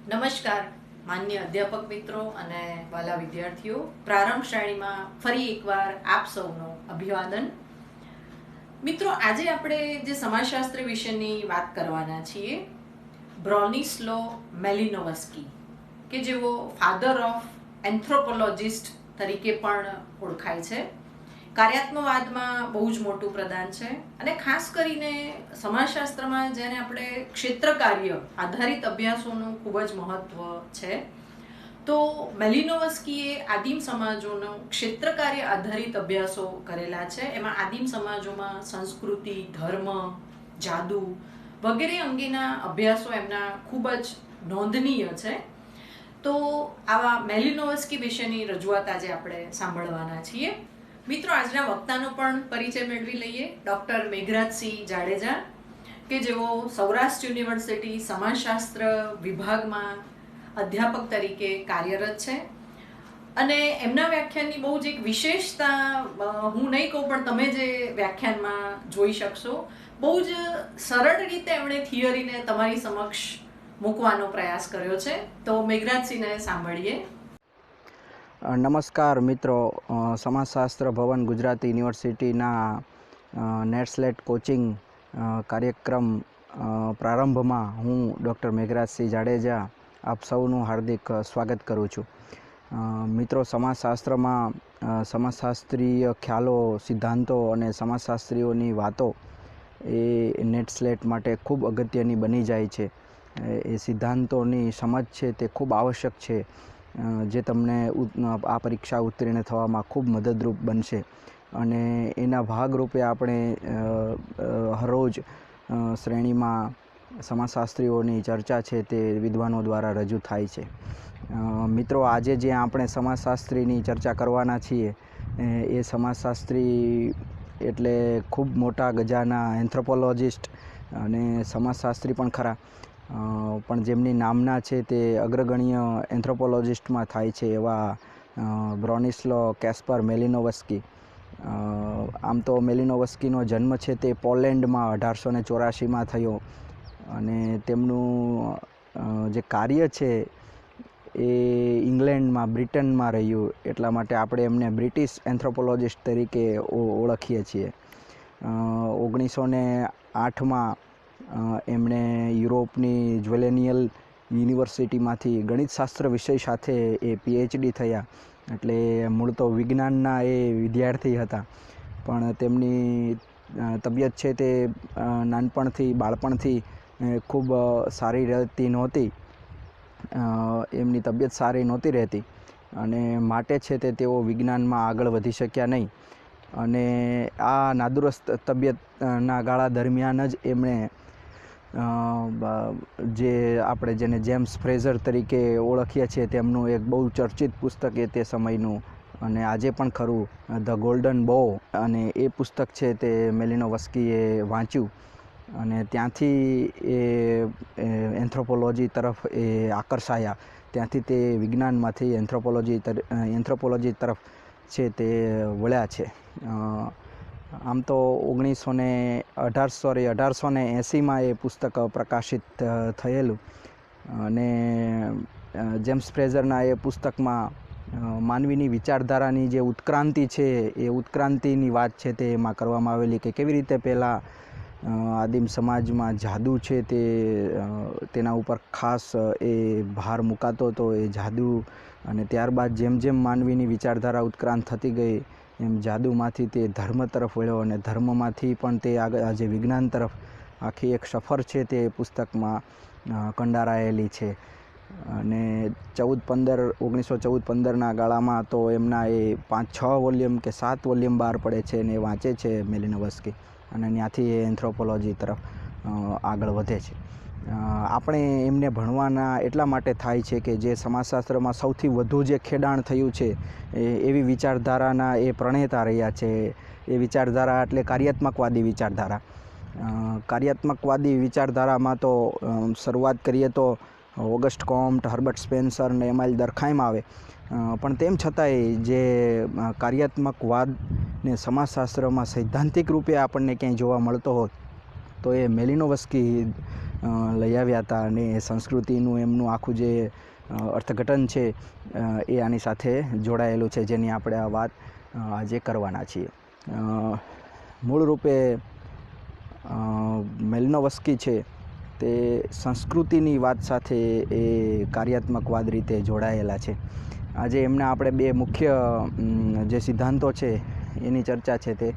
નમસ્કાર માન્ય અધ્યાપક મિત્રો અને વાલા વિદ્યાર્થીઓ, પ્રારંભ શ્રેણીમાં ફરી એકવાર આપ સૌનું અભિવાદન. મિત્રો, આજે આપણે જે સમાજશાસ્ત્ર વિશેની વાત કરવાના છીએ, બ્રોનિસ્લો મેલિનોવસ્કી, કે જેઓ ફાધર ઓફ એન્થ્રોપોલોજિસ્ટ તરીકે પણ ઓળખાય છે. કાર્યાત્મવાદમાં બહુ જ મોટું પ્રદાન છે અને ખાસ કરીને સમાજશાસ્ત્રમાં જેને આપણે ક્ષેત્ર કાર્ય આધારિત અભ્યાસોનું ખૂબ જ મહત્વ છે. તો મેલિનોવસ્કીએ આદિમ સમાજોનો ક્ષેત્ર કાર્ય આધારિત અભ્યાસો કરેલા છે. એમાં આદિમ સમાજોમાં સંસ્કૃતિ, ધર્મ, જાદુ વગેરે અંગેના અભ્યાસો એમના ખૂબ જ નોંધનીય છે. તો આવા મેલિનોવસ્કી વિશેની રજૂઆત આજે આપણે સાંભળવાના છીએ. મિત્રો, આજના વક્તાનો પણ પરિચય મેળવી લઈએ. ડૉક્ટર મેઘરાજસિંહ જાડેજા, કે જેઓ સૌરાષ્ટ્ર યુનિવર્સિટી સમાજશાસ્ત્ર વિભાગમાં અધ્યાપક તરીકે કાર્યરત છે. અને એમના વ્યાખ્યાનની બહુ જ એક વિશેષતા હું નહીં કહું, પણ તમે જે વ્યાખ્યાનમાં જોઈ શકશો, બહુ જ સરળ રીતે એમણે થિયરીને તમારી સમક્ષ મૂકવાનો પ્રયાસ કર્યો છે. તો મેઘરાજસિંહને સાંભળીએ. નમસ્કાર મિત્રો, સમાજશાસ્ત્ર ભવન ગુજરાતી યુનિવર્સિટીના નેટસ્લેટ કોચિંગ કાર્યક્રમ પ્રારંભમાં હું ડૉક્ટર મેઘરાજસિંહ જાડેજા આપ સૌનું હાર્દિક સ્વાગત કરું છું. મિત્રો, સમાજશાસ્ત્રમાં સમાજશાસ્ત્રીય ખ્યાલો, સિદ્ધાંતો અને સમાજશાસ્ત્રીઓની વાતો એ નેટસ્લેટ માટે ખૂબ અગત્યની બની જાય છે. એ સિદ્ધાંતોની સમજ છે તે ખૂબ આવશ્યક છે, જે તમને આ પરીક્ષા ઉત્તીર્ણ થવામાં ખૂબ મદદરૂપ બનશે. અને એના ભાગરૂપે આપણે હરરોજ શ્રેણીમાં સમાજશાસ્ત્રીઓની ચર્ચા છે તે વિદ્વાનો દ્વારા રજૂ થાય છે. મિત્રો, આજે જે આપણે સમાજશાસ્ત્રીની ચર્ચા કરવાના છીએ એ સમાજશાસ્ત્રી એટલે ખૂબ મોટા ગજાના એન્થ્રોપોલોજિસ્ટ અને સમાજશાસ્ત્રી પણ ખરા, પણ જેમની નામના છે તે અગ્રગણ્ય એન્થ્રોપોલોજિસ્ટમાં થાય છે, એવા બ્રોનિસ્લો કેસ્પર મેલિનોવસ્કી. આમ તો મેલિનોવસ્કીનો જન્મ છે તે પોલેન્ડમાં 1884માં થયો અને તેમનું જે કાર્ય છે એ ઇંગ્લેન્ડમાં, બ્રિટનમાં રહ્યું, એટલા માટે આપણે એમને બ્રિટિશ એન્થ્રોપોલોજિસ્ટ તરીકે ઓળખીએ છીએ. 1908માં એમણે યુરોપની જ્વેલેનિયલ યુનિવર્સિટીમાંથી ગણિતશાસ્ત્ર વિષય સાથે એ પીએચડી થયા. એટલે મૂળ તો વિજ્ઞાનના એ વિદ્યાર્થી હતા, પણ તેમની તબિયત છે તે બાળપણથી ખૂબ સારી રહેતી નહોતી. એમની તબિયત સારી નહોતી રહેતી અને માટે છે તે તેઓ વિજ્ઞાનમાં આગળ વધી શક્યા નહીં. અને આ નાદુરસ્ત તબિયતના ગાળા દરમિયાન જ એમણે જે આપણે જેને જેમ્સ ફ્રેઝર તરીકે ઓળખીએ છીએ તેમનું એક બહુ ચર્ચિત પુસ્તક એ તે સમયનું અને આજે પણ ખરું, ધ ગોલ્ડન બો, અને એ પુસ્તક છે તે મેલિનોવસ્કીએ વાંચ્યું અને ત્યાંથી એ એન્થ્રોપોલોજી તરફ એ આકર્ષાયા. ત્યાંથી તે વિજ્ઞાનમાંથી એન્થ્રોપોલોજી તરફ છે તે વળ્યા છે. આમ તો 1880માં એ પુસ્તક પ્રકાશિત થયેલું અને જેમ્સ ફ્રેઝરના એ પુસ્તકમાં માનવીની વિચારધારાની જે ઉત્ક્રાંતિ છે એ ઉત્ક્રાંતિની વાત છે તે એમાં કરવામાં આવેલી, કે કેવી રીતે પહેલાં આદિમ સમાજમાં જાદુ છે તેના ઉપર ખાસ એ ભાર મુકાતો હતો, એ જાદુ. અને ત્યારબાદ જેમ જેમ માનવીની વિચારધારા ઉત્ક્રાંત થતી ગઈ એમ જાદુમાંથી તે ધર્મ તરફ વળ્યો અને ધર્મમાંથી પણ તે આગળ આજે વિજ્ઞાન તરફ આખી એક સફર છે તે પુસ્તકમાં કંડારાયેલી છે. અને 1914-15ના ગાળામાં તો એમના એ 5-6 વોલ્યુમ કે 7 વોલ્યુમ બહાર પડે છે અને એ વાંચે છે મેલિનોવસ્કી, અને ત્યાંથી એ એન્થ્રોપોલોજી તરફ આગળ વધે છે. આપણે એમને ભણવાના એટલા માટે થાય છે કે જે સમાજશાસ્ત્રમાં સૌથી વધુ જે ખેડાણ થયું છે એવી વિચારધારાના એ પ્રણેતા રહ્યા છે. એ વિચારધારા એટલે કાર્યાત્મકવાદી વિચારધારા. કાર્યાત્મકવાદી વિચારધારામાં તો શરૂઆત કરીએ તો ઓગસ્ટ કોમ્ટ, હર્બર્ટ સ્પેન્સર ને એમાઇલ દર્ખાઇમ આવે, પણ તેમ છતાંય જે કાર્યાત્મકવાદને સમાજશાસ્ત્રમાં સૈદ્ધાંતિક રૂપે આપણને ક્યાંય જોવા મળતો હોય તો એ મેલિનોવસ્કી લઈ આવ્યા હતા અને એ સંસ્કૃતિનું એમનું આખું જે અર્થઘટન છે એ આની સાથે જોડાયેલું છે, જેની આપણે આ વાત આજે કરવાના છીએ. મૂળ રૂપે મેલિનોવસ્કી છે તે સંસ્કૃતિની વાત સાથે એ કાર્યાત્મકવાદ રીતે જોડાયેલા છે. આજે એમના આપણે બે મુખ્ય જે સિદ્ધાંતો છે એની ચર્ચા છે તે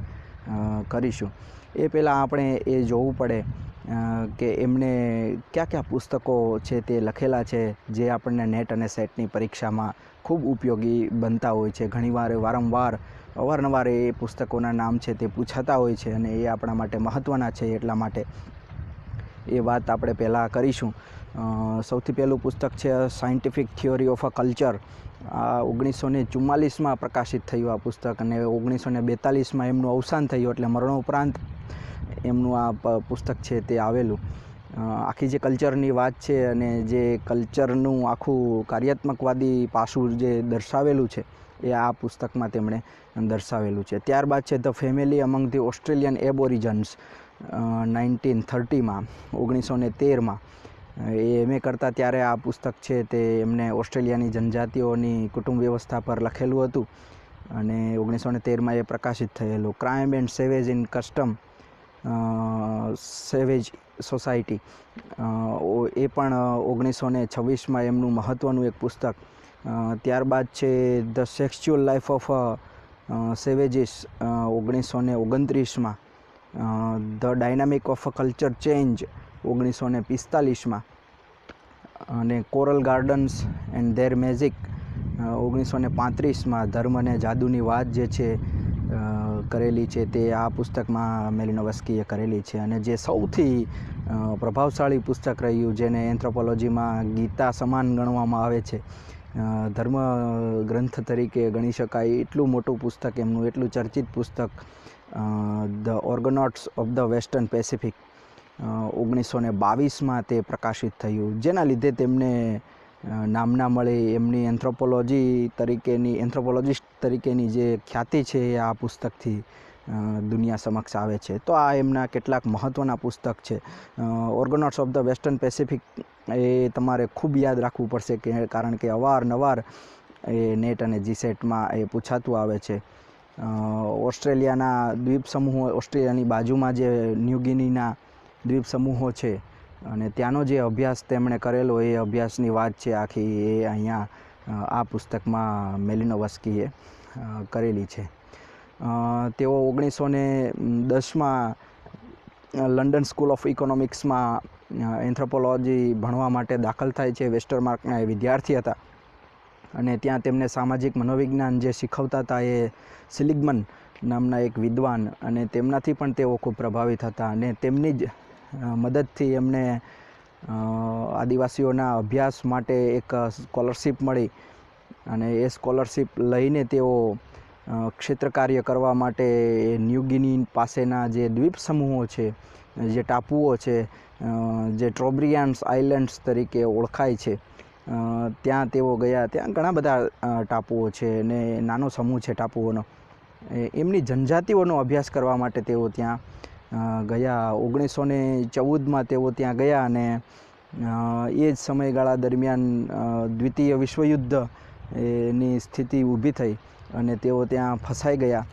કરીશું. એ પહેલાં આપણે એ જોવું પડે કે એમને કયા કયા પુસ્તકો છે તે લખેલા છે જે આપણને નેટ અને સેટની પરીક્ષામાં ખૂબ ઉપયોગી બનતા હોય છે. ઘણીવાર અવારનવાર એ પુસ્તકોના નામ છે તે પૂછાતા હોય છે અને એ આપણા માટે મહત્ત્વના છે. એટલા માટે એ વાત આપણે પહેલાં કરીશું. સૌથી પહેલું પુસ્તક છે scientific theory of a culture. આ 1944માં પ્રકાશિત થયું આ પુસ્તક અને 1942માં એમનું અવસાન થયું, એટલે મરણોપરાંત એમનું આ પુસ્તક છે તે આવેલું. આખી જે કલ્ચરની વાત છે અને જે કલ્ચરનું આખું કાર્યાત્મકવાદી પાસું જે દર્શાવેલું છે એ આ પુસ્તકમાં તેમણે દર્શાવેલું છે. ત્યારબાદ છે the family among the Australian Aborigines 1913માં 1913માં એ એમએ કરતા ત્યારે આ પુસ્તક છે તે એમને ઓસ્ટ્રેલિયાની જનજાતિઓની કુટુંબ વ્યવસ્થા પર લખેલું હતું અને 1913માં એ પ્રકાશિત થયેલું. Crime and savage in custom savage society એ પણ 1926માં એમનું મહત્ત્વનું એક પુસ્તક. ત્યારબાદ છે the sexual life of savages 1929માં, the dynamic of culture change 1945માં અને coral gardens and their magic 1935માં ધર્મ અને જાદુની વાત જે છે કરેલી છે તે આ પુસ્તકમાં મેલિનોવસ્કીએ કરેલી છે. અને જે સૌથી પ્રભાવશાળી પુસ્તક રહ્યું, જેને એન્થ્રોપોલોજીમાં ગીતા સમાન ગણવામાં આવે છે, ધર્મ ગ્રંથ તરીકે ગણી શકાય એટલું મોટું પુસ્તક એમનું, એટલું ચર્ચિત પુસ્તક the Argonauts of the Western Pacific 1922માં તે પ્રકાશિત થયું, જેના લીધે તેમને નામના મળી. એમની એન્થ્રોપોલોજિસ્ટ તરીકેની જે ખ્યાતિ છે એ આ પુસ્તકથી દુનિયા સમક્ષ આવે છે. તો આ એમના કેટલાક મહત્ત્વના પુસ્તક છે. ઓર્ગનોટ્સ ઓફ ધ વેસ્ટર્ન પેસિફિક એ તમારે ખૂબ યાદ રાખવું પડશે કારણ કે અવારનવાર એ નેટ અને જીસેટમાં એ પૂછાતું આવે છે. ઓસ્ટ્રેલિયાના દ્વીપ સમૂહો, ઓસ્ટ્રેલિયાની બાજુમાં જે ન્યૂગિનીના દ્વીપ સમૂહો છે અને ત્યાંનો જે અભ્યાસ તેમણે કરેલો એ અભ્યાસની વાત છે આખી, એ અહીંયા આ પુસ્તકમાં મેલિનોવસ્કીએ કરેલી છે. તેઓ 1910માં લંડન સ્કૂલ ઓફ ઇકોનોમિક્સમાં એન્થ્રોપોલોજી ભણવા માટે દાખલ થાય છે. વેસ્ટરમાર્કના એ વિદ્યાર્થી હતા અને ત્યાં તેમને સામાજિક મનોવિજ્ઞાન જે શીખવતા હતા એ સિલિગમન નામના એક વિદ્વાન, અને તેમનાથી પણ તેઓ ખૂબ પ્રભાવિત હતા અને તેમની જ મદદથી એમને આદિવાસીઓના અભ્યાસ માટે એક સ્કોલરશિપ મળી અને એ સ્કોલરશિપ લઈને તેઓ ક્ષેત્ર કાર્ય કરવા માટે ન્યૂગિની પાસેના જે દ્વીપ સમૂહો છે, જે ટાપુઓ છે, જે ટ્રોબ્રિયાન્સ આઇલેન્ડ્સ તરીકે ઓળખાય છે, ત્યાં તેઓ ગયા. ત્યાં ઘણા બધા ટાપુઓ છે અને નાનો સમૂહ છે ટાપુઓનો. એમની જનજાતિઓનો અભ્યાસ કરવા માટે તેઓ ત્યાં ગયા. 1914માં તેઓ ત્યાં ગયા અને એ જ સમયગાળા દરમિયાન દ્વિતીય વિશ્વયુદ્ધ ની સ્થિતિ ઊભી થઈ અને તેઓ ત્યાં ફસાઈ ગયા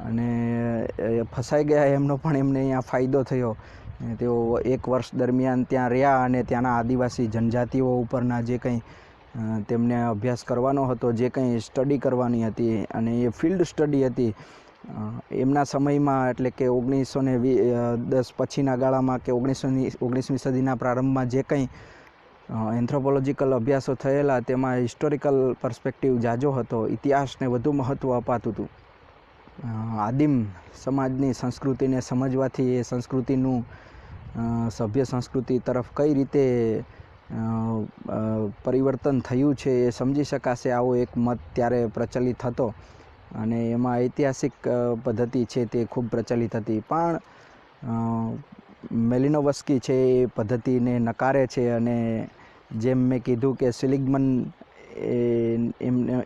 અને ફસાઈ ગયા એમનો પણ એમને અહીંયા ફાયદો થયો. તેઓ 1 વર્ષ દરમિયાન ત્યાં રહ્યા અને ત્યાંના આદિવાસી જનજાતિઓ ઉપરના જે કંઈ તેમને અભ્યાસ કરવાનો હતો, જે કંઈ સ્ટડી કરવાની હતી અને એ ફિલ્ડ સ્ટડી હતી એમના સમયમાં, એટલે કે 1910 પછીના ગાળામાં કે 19મી સદીના પ્રારંભમાં જે કંઈ એન્થ્રોપોલોજીકલ અભ્યાસો થયેલા તેમાં હિસ્ટોરિકલ પર્સ્પેક્ટિવ જાજો હતો, ઇતિહાસને વધુ મહત્ત્વ અપાતું હતું. આદિમ સમાજની સંસ્કૃતિને સમજવાથી એ સંસ્કૃતિનું સભ્ય સંસ્કૃતિ તરફ કઈ રીતે પરિવર્તન થયું છે એ સમજી શકાશે, આવો એક મત ત્યારે પ્રચલિત હતો અને એમાં ઐતિહાસિક પદ્ધતિ છે તે ખૂબ પ્રચલિત હતી. પણ મેલિનોવસ્કી છે એ પદ્ધતિને નકારે છે અને જેમ મેં કીધું કે સિલિગમન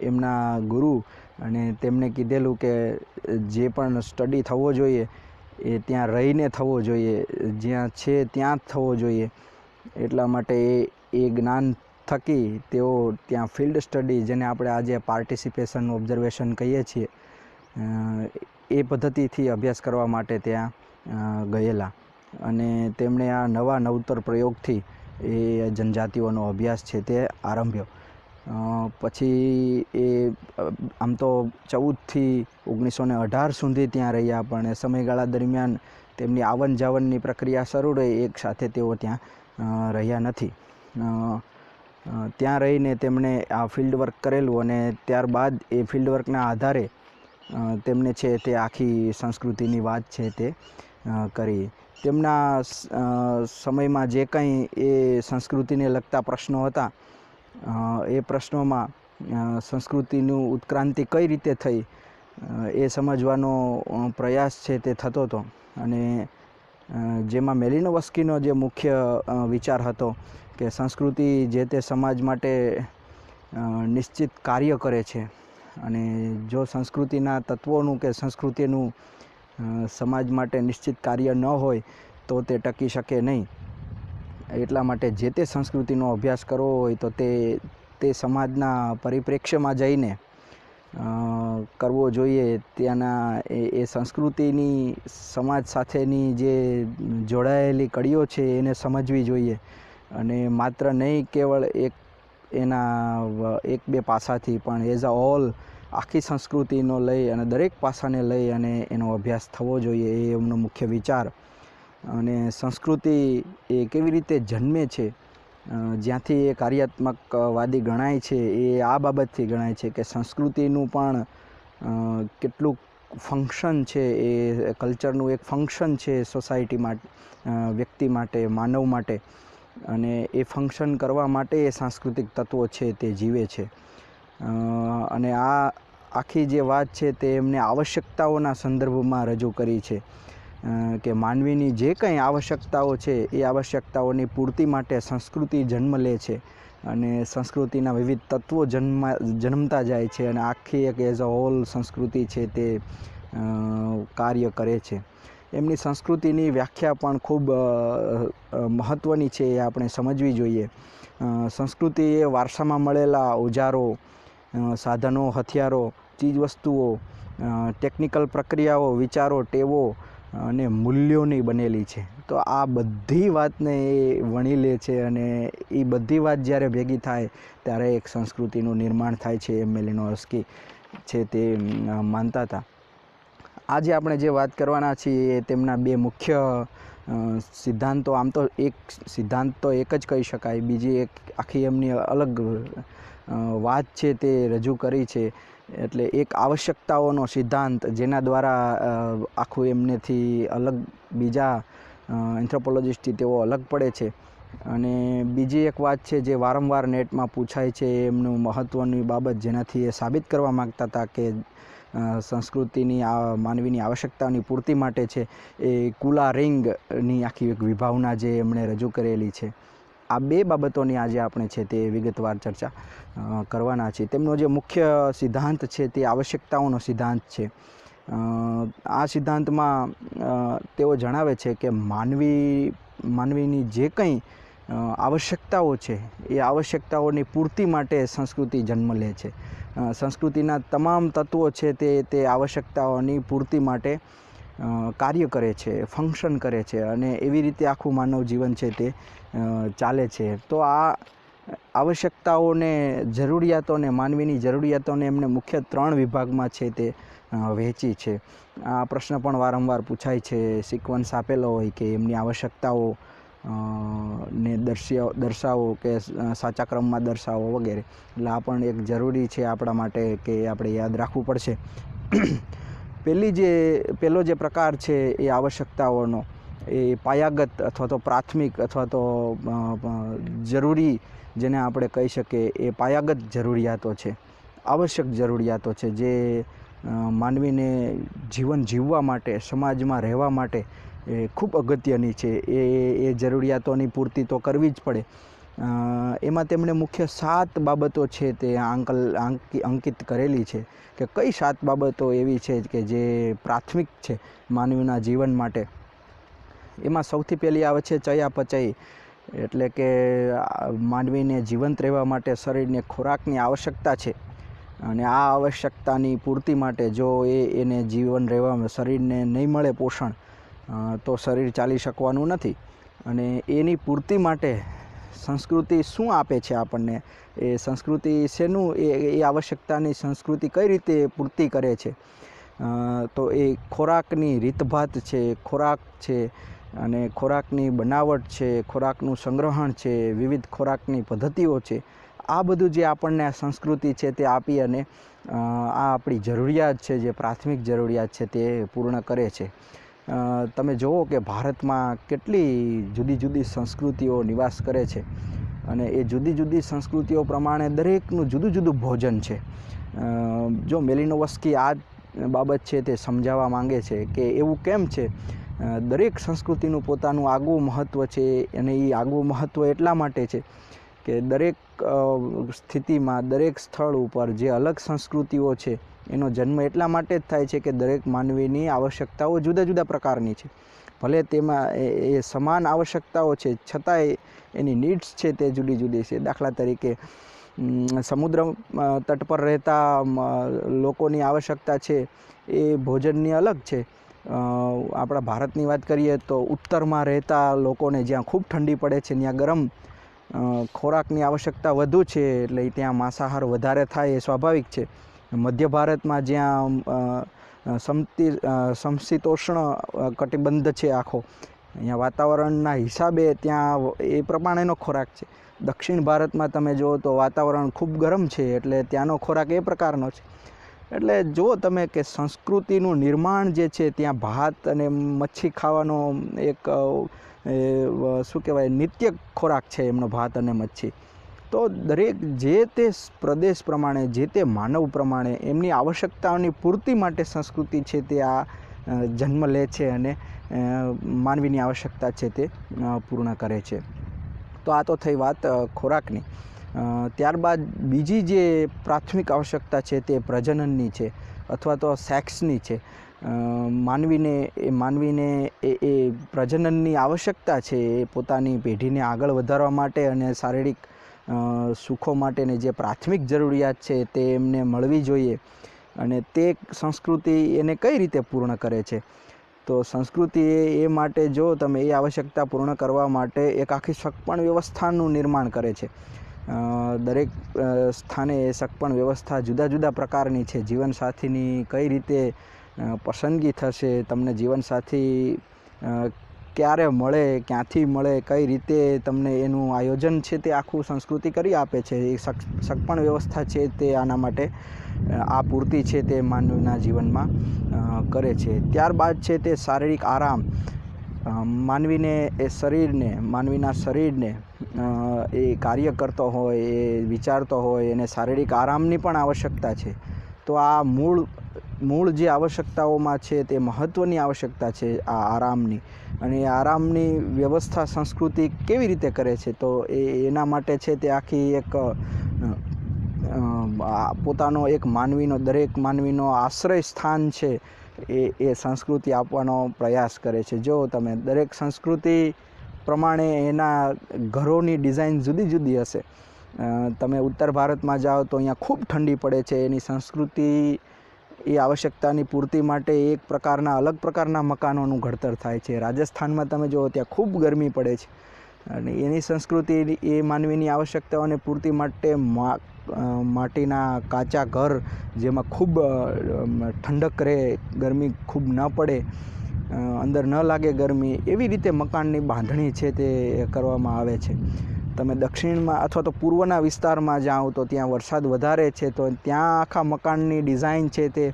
એમના ગુરુ, અને તેમને કીધેલું કે જે પણ સ્ટડી થવો જોઈએ એ ત્યાં રહીને થવો જોઈએ, જ્યાં છે ત્યાં જ થવો જોઈએ. એટલા માટે એ જ્ઞાન થકી તેઓ ત્યાં ફિલ્ડ સ્ટડી, જેને આપણે આજે પાર્ટિસિપેશન ઓબ્ઝર્વેશન કહીએ છીએ, એ પદ્ધતિથી અભ્યાસ કરવા માટે ત્યાં ગયેલા અને તેમણે આ નવતર પ્રયોગથી એ જનજાતિઓનો અભ્યાસ છે તે આરંભ્યો. પછી એ આમ તો 14થી 1918 સુધી ત્યાં રહ્યા, પણ એ સમયગાળા દરમિયાન તેમની આવન જાવનની પ્રક્રિયા શરૂ રહી, એક સાથે તેઓ ત્યાં રહ્યા નથી. ત્યાં રહીને તેમણે આ ફિલ્ડ વર્ક કરેલું અને ત્યારબાદ એ ફિલ્ડ વર્કના આધારે તેમને છે તે આખી સંસ્કૃતિની વાત છે તે કરી. તેમના સમયમાં જે કંઈ એ સંસ્કૃતિને લગતા પ્રશ્નો હતા, એ પ્રશ્નોમાં સંસ્કૃતિનું ઉત્ક્રાંતિ કઈ રીતે થઈ એ સમજવાનો પ્રયાસ છે તે થતો હતો. અને જેમાં મેલિનોવસ્કીનો જે મુખ્ય વિચાર હતો કે સંસ્કૃતિ જે તે સમાજ માટે નિશ્ચિત કાર્ય કરે છે, અને જો સંસ્કૃતિના તત્વોનું કે સંસ્કૃતિનું સમાજ માટે નિશ્ચિત કાર્ય ન હોય તો તે ટકી શકે નહીં. એટલા માટે જે તે સંસ્કૃતિનો અભ્યાસ કરવો હોય તો તે સમાજના પરિપ્રેક્ષ્યમાં જઈને કરવો જોઈએ. ત્યાંના એ સંસ્કૃતિની સમાજ સાથેની જે જોડાયેલી કડીઓ છે એને સમજવી જોઈએ, અને માત્ર નહીં કેવળ એના એક બે પાસાથી, પણ એઝ અ હોલ આખી સંસ્કૃતિનો લઈ અને દરેક પાસાને લઈ અને એનો અભ્યાસ થવો જોઈએ, એ એમનો મુખ્ય વિચાર. અને સંસ્કૃતિ એ કેવી રીતે જન્મે છે, જ્યાંથી એ કાર્યાત્મકવાદી ગણાય છે, એ આ બાબતથી ગણાય છે કે સંસ્કૃતિનું પણ કેટલુંક ફંક્શન છે, એ કલ્ચરનું એક ફંક્શન છે સોસાયટી માટે, વ્યક્તિ માટે, માનવ માટે, અને એ ફંક્શન કરવા માટે એ સાંસ્કૃતિક તત્વો છે તે જીવે છે. અને આ આખી જે વાત છે તે એમને આવશ્યકતાઓના સંદર્ભમાં રજૂ કરી છે કે માનવીની જે કંઈ આવશ્યકતાઓ છે એ આવશ્યકતાઓની પૂર્તિ માટે સંસ્કૃતિ જન્મ લે છે, અને સંસ્કૃતિના વિવિધ તત્વો જન્મતા જાય છે, અને આખી એક એઝ અ હોલ સંસ્કૃતિ છે તે કાર્ય કરે છે. એમની સંસ્કૃતિની વ્યાખ્યા પણ ખૂબ મહત્ત્વની છે, એ આપણે સમજવી જોઈએ. સંસ્કૃતિ એ વારસામાં મળેલા ઓજારો, સાધનો, હથિયારો, ચીજવસ્તુઓ, ટેકનિકલ પ્રક્રિયાઓ, વિચારો, ટેવો અને મૂલ્યોની બનેલી છે. તો આ બધી વાતને એ વણી લે છે, અને એ બધી વાત જ્યારે ભેગી થાય ત્યારે એક સંસ્કૃતિનું નિર્માણ થાય છે, એમ મેલિનોવસ્કી છે તે માનતા હતા. આજે આપણે જે વાત કરવાના છીએ એ તેમના બે મુખ્ય સિદ્ધાંતો. આમ તો એક સિદ્ધાંત તો એક જ કહી શકાય, બીજી એક આખી એમની અલગ વાત છે તે રજૂ કરી છે. એટલે એક આવશ્યકતાઓનો સિદ્ધાંત, જેના દ્વારા આખું એમનેથી અલગ બીજા એન્થ્રોપોલોજીસ્ટથી તેઓ અલગ પડે છે. અને બીજી એક વાત છે જે વારંવાર નેટમાં પૂછાય છે, એમનું મહત્ત્વની બાબત, જેનાથી એ સાબિત કરવા માગતા હતા કે સંસ્કૃતિની માનવીની આવશ્યકતાઓની પૂર્તિ માટે છે, એ કુલા રિંગની આખી એક વિભાવના જે એમણે રજૂ કરેલી છે. આ બે બાબતોની આજે આપણે છે તે વિગતવાર ચર્ચા કરવાના છીએ. તેમનો જે મુખ્ય સિદ્ધાંત છે તે આવશ્યકતાઓનો સિદ્ધાંત છે. આ સિદ્ધાંતમાં તેઓ જણાવે છે કે માનવીની જે કંઈ આવશ્યકતાઓ છે એ આવશ્યકતાઓની પૂર્તિ માટે સંસ્કૃતિ જન્મ લે છે. સંસ્કૃતિના તમામ તત્વો છે તે આવશ્યકતાઓની પૂર્તિ માટે કાર્ય કરે છે, ફંક્શન કરે છે, અને એવી રીતે આખું માનવ જીવન છે તે ચાલે છે. તો આ આવશ્યકતાઓને, જરૂરિયાતોને, માનવીની જરૂરિયાતોને એમને મુખ્ય 3 વિભાગમાં છે તે વહેંચી છે. આ પ્રશ્ન પણ વારંવાર પૂછાય છે, સિક્વન્સ આપેલો હોય કે એમની આવશ્યકતાઓ ને દર્શાવો કે સાચા ક્રમમાં દર્શાવો વગેરે. એટલે આ પણ એક જરૂરી છે આપણા માટે કે આપણે યાદ રાખવું પડશે. પહેલો જે પ્રકાર છે એ આવશ્યકતાઓનો, એ પાયાગત અથવા તો પ્રાથમિક અથવા તો જરૂરી, જેને આપણે કહી શકીએ, એ પાયાગત જરૂરિયાતો છે, આવશ્યક જરૂરિયાતો છે, જે માનવીને જીવન જીવવા માટે, સમાજમાં રહેવા માટે એ ખૂબ અગત્યની છે. એ જરૂરિયાતોની પૂર્તિ તો કરવી જ પડે. એમાં તેમણે મુખ્ય 7 બાબતો છે તે અંકિત કરેલી છે કે કઈ 7 બાબતો એવી છે કે જે પ્રાથમિક છે માનવીના જીવન માટે. એમાં સૌથી પહેલી આવે છે ચયાપચય, એટલે કે માનવીને જીવંત રહેવા માટે શરીરને ખોરાકની આવશ્યકતા છે, અને આ આવશ્યકતાની પૂર્તિ માટે જો એને જીવન રહેવા શરીરને નહીં મળે પોષણ, તો શરીર ચાલી શકવાનું નથી. અને એની પૂર્તિ માટે સંસ્કૃતિ શું આપે છે આપણને, એ સંસ્કૃતિ શેનું એ આવશ્યકતાની સંસ્કૃતિ કઈ રીતે પૂર્તિ કરે છે, તો એ ખોરાકની રીતભાત છે, ખોરાક છે, અને ખોરાકની બનાવટ છે, ખોરાકનું સંગ્રહણ છે, વિવિધ ખોરાકની પદ્ધતિઓ છે. આ બધું જે આપણને આ સંસ્કૃતિ છે તે આપી અને આ આપણી જરૂરિયાત છે, જે પ્રાથમિક જરૂરિયાત છે તે પૂર્ણ કરે છે. તમે જુઓ કે ભારતમાં કેટલી જુદી જુદી સંસ્કૃતિઓ નિવાસ કરે છે, અને એ જુદી જુદી સંસ્કૃતિઓ પ્રમાણે દરેકનું જુદું જુદું ભોજન છે. જો મેલિનોવસ્કી આ બાબત છે તે સમજાવવા માંગે છે કે એવું કેમ છે, દરેક સંસ્કૃતિનું પોતાનું આગવું મહત્ત્વ છે, અને એ આગવું મહત્ત્વ એટલા માટે છે કે દરેક સ્થિતિમાં, દરેક સ્થળ ઉપર જે અલગ સંસ્કૃતિઓ છે એનો જન્મ એટલા માટે જ થાય છે કે દરેક માનવીની આવશ્યકતાઓ જુદા જુદા પ્રકારની છે. ભલે તેમાં એ સમાન આવશ્યકતાઓ છે, છતાંય એની નીડ્સ છે તે જુદી જુદી છે. દાખલા તરીકે સમુદ્ર તટ પર રહેતા લોકોની આવશ્યકતા છે એ ભોજનની અલગ છે. આપણા ભારતની વાત કરીએ તો ઉત્તરમાં રહેતા લોકોને જ્યાં ખૂબ ઠંડી પડે છે ત્યાં ગરમ ખોરાકની આવશ્યકતા વધુ છે, એટલે ત્યાં માંસાહાર વધારે થાય એ સ્વાભાવિક છે. મધ્ય ભારતમાં જ્યાં સમશીતોષ્ણ કટિબંધ છે આખો, અહીંયા વાતાવરણના હિસાબે ત્યાં એ પ્રમાણેનો ખોરાક છે. દક્ષિણ ભારતમાં તમે જુઓ તો વાતાવરણ ખૂબ ગરમ છે, એટલે ત્યાંનો ખોરાક એ પ્રકારનો છે. એટલે જુઓ તમે કે સંસ્કૃતિનું નિર્માણ જે છે ત્યાં ભાત અને મચ્છી ખાવાનો એક શું કહેવાય નિત્ય ખોરાક છે એમનો, ભાત અને મચ્છી. તો દરેક જે તે પ્રદેશ પ્રમાણે, જે તે માનવ પ્રમાણે એમની આવશ્યકતાઓની પૂર્તિ માટે સંસ્કૃતિ છે તે આ જન્મ લે છે અને માનવીની આવશ્યકતા છે તે પૂર્ણ કરે છે. તો આ તો થઈ વાત ખોરાકની. ત્યારબાદ બીજી જે પ્રાથમિક આવશ્યકતા છે તે પ્રજનનની છે, અથવા તો સેક્સની છે. માનવીને એ પ્રજનનની આવશ્યકતા છે, એ પોતાની પેઢીને આગળ વધારવા માટે અને શારીરિક સુખો માટેની જે પ્રાથમિક જરૂરિયાત છે તે એમને મળવી જોઈએ. અને તે સંસ્કૃતિ એને કઈ રીતે પૂર્ણ કરે છે, તો સંસ્કૃતિ એ માટે જો તમે એ આવશ્યકતા પૂર્ણ કરવા માટે એક આખી સગપણ વ્યવસ્થાનું નિર્માણ કરે છે. દરેક સ્થાને એ સગપણ વ્યવસ્થા જુદા જુદા પ્રકારની છે. જીવનસાથીની કઈ રીતે પસંદગી થશે, તમને જીવનસાથી ક્યારે મળે, ક્યાંથી મળે, કઈ રીતે તમને એનું આયોજન છે તે આખું સંસ્કૃતિ કરી આપે છે. એ સગપણ વ્યવસ્થા છે તે આના માટે આ પૂર્તિ છે તે માનવના જીવનમાં કરે છે. ત્યારબાદ છે તે શારીરિક આરામ. માનવીના શરીરને એ કાર્ય કરતો હોય, એ વિચારતો હોય, એને શારીરિક આરામની પણ આવશ્યકતા છે. તો આ મૂળ જે આવશ્યકતાઓમાં છે તે મહત્ત્વની આવશ્યકતા છે આ આરામની. અને એ આરામની વ્યવસ્થા સંસ્કૃતિ કેવી રીતે કરે છે, તો એના માટે છે તે આખી એક પોતાનો એક દરેક માનવીનો આશ્રય સ્થાન છે એ સંસ્કૃતિ આપવાનો પ્રયાસ કરે છે. જો તમે દરેક સંસ્કૃતિ પ્રમાણે એના ઘરોની ડિઝાઇન જુદી જુદી હશે. તમે ઉત્તર ભારતમાં જાઓ તો અહીંયા ખૂબ ઠંડી પડે છે, એની સંસ્કૃતિ એ આવશ્યકતાની પૂર્તિ માટે અલગ પ્રકારના મકાનોનું ઘડતર થાય છે. રાજસ્થાનમાં તમે જુઓ ત્યાં ખૂબ ગરમી પડે છે, અને એની સંસ્કૃતિ એ માનવીની આવશ્યકતાઓની પૂર્તિ માટે માટીના કાચા ઘર, જેમાં ખૂબ ઠંડક રહે, ગરમી ખૂબ ન પડે, અંદર ન લાગે ગરમી, એવી રીતે મકાનની બાંધણી છે તે કરવામાં આવે છે. તમે દક્ષિણમાં અથવા તો પૂર્વના વિસ્તારમાં જાઓ તો ત્યાં વરસાદ વધારે છે, તો ત્યાં આખા મકાનની ડિઝાઇન છે તે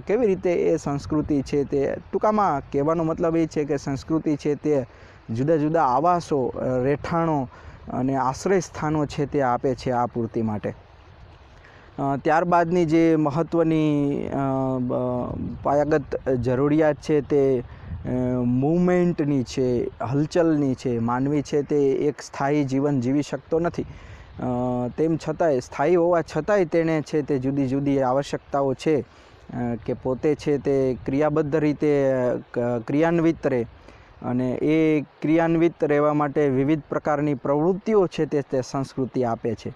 કેવી રીતે એ સંસ્કૃતિ છે તે, ટૂંકામાં કહેવાનો મતલબ એ છે કે સંસ્કૃતિ છે તે જુદા જુદા આવાસો, રહેઠાણો અને આશ્રય સ્થાનો છે તે આપે છે આ પૂર્તિ માટે. ત્યારબાદની જે મહત્ત્વની પાયાગત જરૂરિયાત છે તે મૂવમેન્ટની છે, હલચલની છે. માનવી છે તે એક સ્થાયી જીવન જીવી શકતો નથી, તેમ છતાંય સ્થાયી હોવા છતાંય તેણે છે તે જુદી જુદી આવશ્યકતાઓ છે કે પોતે છે તે ક્રિયાબદ્ધ રીતે ક્રિયાન્વિત રહે, અને એ ક્રિયાન્વિત રહેવા માટે વિવિધ પ્રકારની પ્રવૃત્તિઓ છે તે સંસ્કૃતિ આપે છે.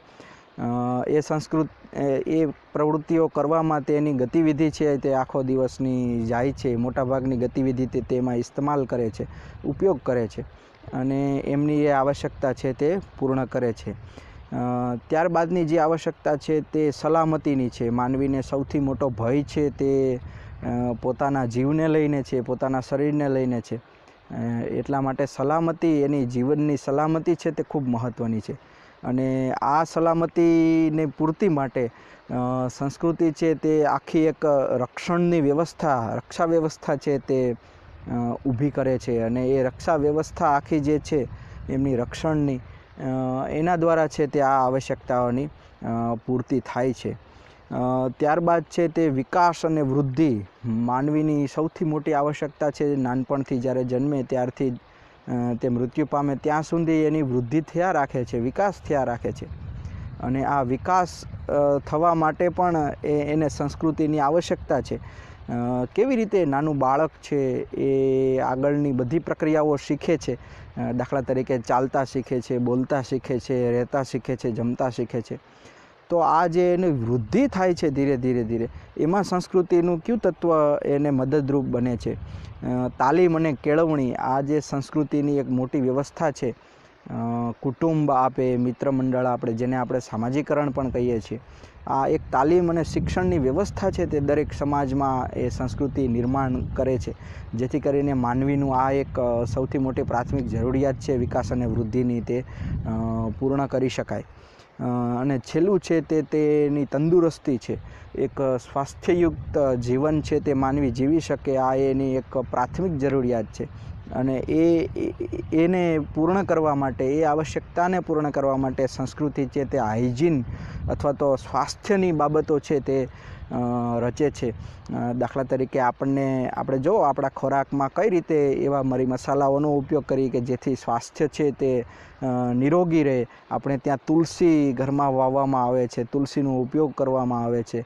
એ પ્રવૃત્તિઓ કરવામાં તેની ગતિવિધિ છે તે આખો દિવસની જાય છે. મોટાભાગની ગતિવિધિ તેમાં ઇસ્તેમાલ કરે છે, ઉપયોગ કરે છે અને એમની એ આવશ્યકતા છે તે પૂર્ણ કરે છે. ત્યારબાદની જે આવશ્યકતા છે તે સલામતીની છે. માનવીને સૌથી મોટો ભય છે તે પોતાના જીવને લઈને છે, પોતાના શરીરને લઈને છે. એટલા માટે સલામતી, એની જીવનની સલામતી છે તે ખૂબ મહત્ત્વની છે. અને આ સલામતીની પૂર્તિ માટે સંસ્કૃતિ છે તે આખી એક રક્ષણની વ્યવસ્થા, રક્ષા વ્યવસ્થા છે તે ઊભી કરે છે. અને એ રક્ષા વ્યવસ્થા આખી જે છે એમની રક્ષણની, એના દ્વારા છે તે આ આવશ્યકતાઓની પૂર્તિ થાય છે. ત્યારબાદ છે તે વિકાસ અને વૃદ્ધિ. માનવીની સૌથી મોટી આવશ્યકતા છે નાનપણથી જ્યારે જન્મે ત્યારથી તે મૃત્યુ પામે ત્યાં સુધી એની વૃદ્ધિ થયા રાખે છે, વિકાસ થયા રાખે છે. અને આ વિકાસ થવા માટે પણ એને સંસ્કૃતિની આવશ્યકતા છે. કેવી રીતે નાનું બાળક છે એ આગળની બધી પ્રક્રિયાઓ શીખે છે. દાખલા તરીકે ચાલતા શીખે છે, બોલતા શીખે છે, રહેતા શીખે છે, જમતા શીખે છે. તો આ જે એની વૃદ્ધિ થાય છે ધીરે ધીરે, એમાં સંસ્કૃતિનું કયું તત્વ એને મદદરૂપ બને છે? તાલીમ અને કેળવણી. આ જે સંસ્કૃતિની એક મોટી વ્યવસ્થા છે. કુટુંબ આપે, મિત્ર મંડળ આપણે જેને આપણે સામાજિકરણ પણ કહીએ છીએ. આ એક તાલીમ અને શિક્ષણની વ્યવસ્થા છે તે દરેક સમાજમાં એ સંસ્કૃતિ નિર્માણ કરે છે, જેથી કરીને માનવીનું આ એક સૌથી મોટી પ્રાથમિક જરૂરિયાત છે વિકાસ અને વૃદ્ધિની, તે પૂર્ણ કરી શકાય. અને છેલ્લું છે તેની તંદુરસ્તી છે. એક સ્વાસ્થ્યયુક્ત જીવન છે તે માનવી જીવી શકે, આ એની એક પ્રાથમિક જરૂરિયાત છે. અને એને પૂર્ણ કરવા માટે, એ આવશ્યકતાને પૂર્ણ કરવા માટે સંસ્કૃતિ છે તે હાઇજીન અથવા તો સ્વાસ્થ્યની બાબતો છે તે રચે છે. દાખલા તરીકે આપણે જો આપણા ખોરાકમાં કઈ રીતે એવા મરી મસાલાઓનો ઉપયોગ કરીએ કે જેથી સ્વાસ્થ્ય છે તે નિરોગી રહે. આપણે ત્યાં તુલસી ઘરમાં વાવવામાં આવે છે, તુલસીનો ઉપયોગ કરવામાં આવે છે.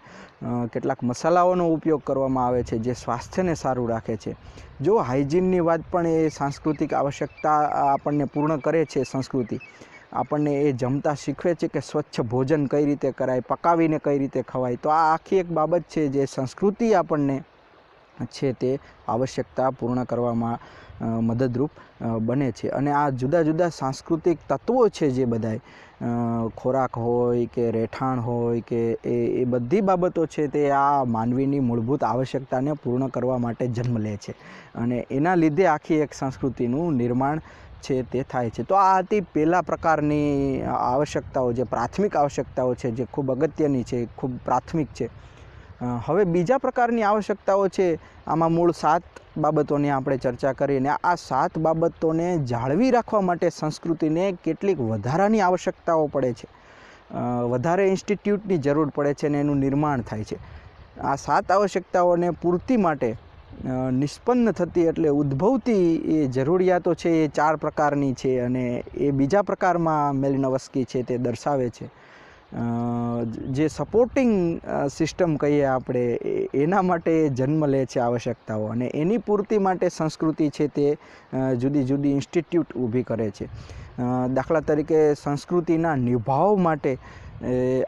કેટલાક મસાલાઓનો ઉપયોગ કરવામાં આવે છે જે સ્વાસ્થ્યને સારું રાખે છે. જો હાઇજીનની વાત પણ એ સાંસ્કૃતિક આવશ્યકતા આપણને પૂર્ણ કરે છે. સંસ્કૃતિ આપણને એ જમતા શીખવે છે કે સ્વચ્છ ભોજન કઈ રીતે કરાય, પકાવીને કઈ રીતે ખવાય. તો આ આખી એક બાબત છે જે સંસ્કૃતિ આપણને છે તે આવશ્યકતા પૂર્ણ કરવામાં મદદરૂપ બને છે. અને આ જુદા જુદા સાંસ્કૃતિક તત્વો છે જે બધાય, ખોરાક હોય કે રહેઠાણ હોય કે એ બધી બાબતો છે તે આ માનવીની મૂળભૂત આવશ્યકતાને પૂર્ણ કરવા માટે જન્મ લે છે. અને એના લીધે આખી એક સંસ્કૃતિનું નિર્માણ છે તે થાય છે. તો આ હતી પહેલા પ્રકારની આવશ્યકતાઓ, જે પ્રાથમિક આવશ્યકતાઓ છે, જે ખૂબ અગત્યની છે, ખૂબ પ્રાથમિક છે. હવે બીજા પ્રકારની આવશ્યકતાઓ છે. આમાં મૂળ 7 બાબતોની આપણે ચર્ચા કરી, અને આ 7 બાબતોને જાળવી રાખવા માટે સંસ્કૃતિને કેટલીક વધારાની આવશ્યકતાઓ પડે છે. વધારે ઇન્સ્ટિટ્યૂટની જરૂર પડે છે અને એનું નિર્માણ થાય છે. આ 7 આવશ્યકતાઓને પૂર્તિ માટે નિષ્પન્ન થતી એટલે ઉદ્ભવતી એ જરૂરિયાતો છે એ 4 પ્રકારની છે. અને એ બીજા પ્રકારમાં મેલિનોવસ્કી છે તે દર્શાવે છે. જે સપોર્ટિંગ સિસ્ટમ કહીએ આપણે, એના માટે જન્મ લે છે આવશ્યકતાઓ, અને એની પૂર્તિ માટે સંસ્કૃતિ છે તે જુદી જુદી ઇન્સ્ટિટ્યૂટ ઊભી કરે છે. દાખલા તરીકે સંસ્કૃતિના નિભાવ માટે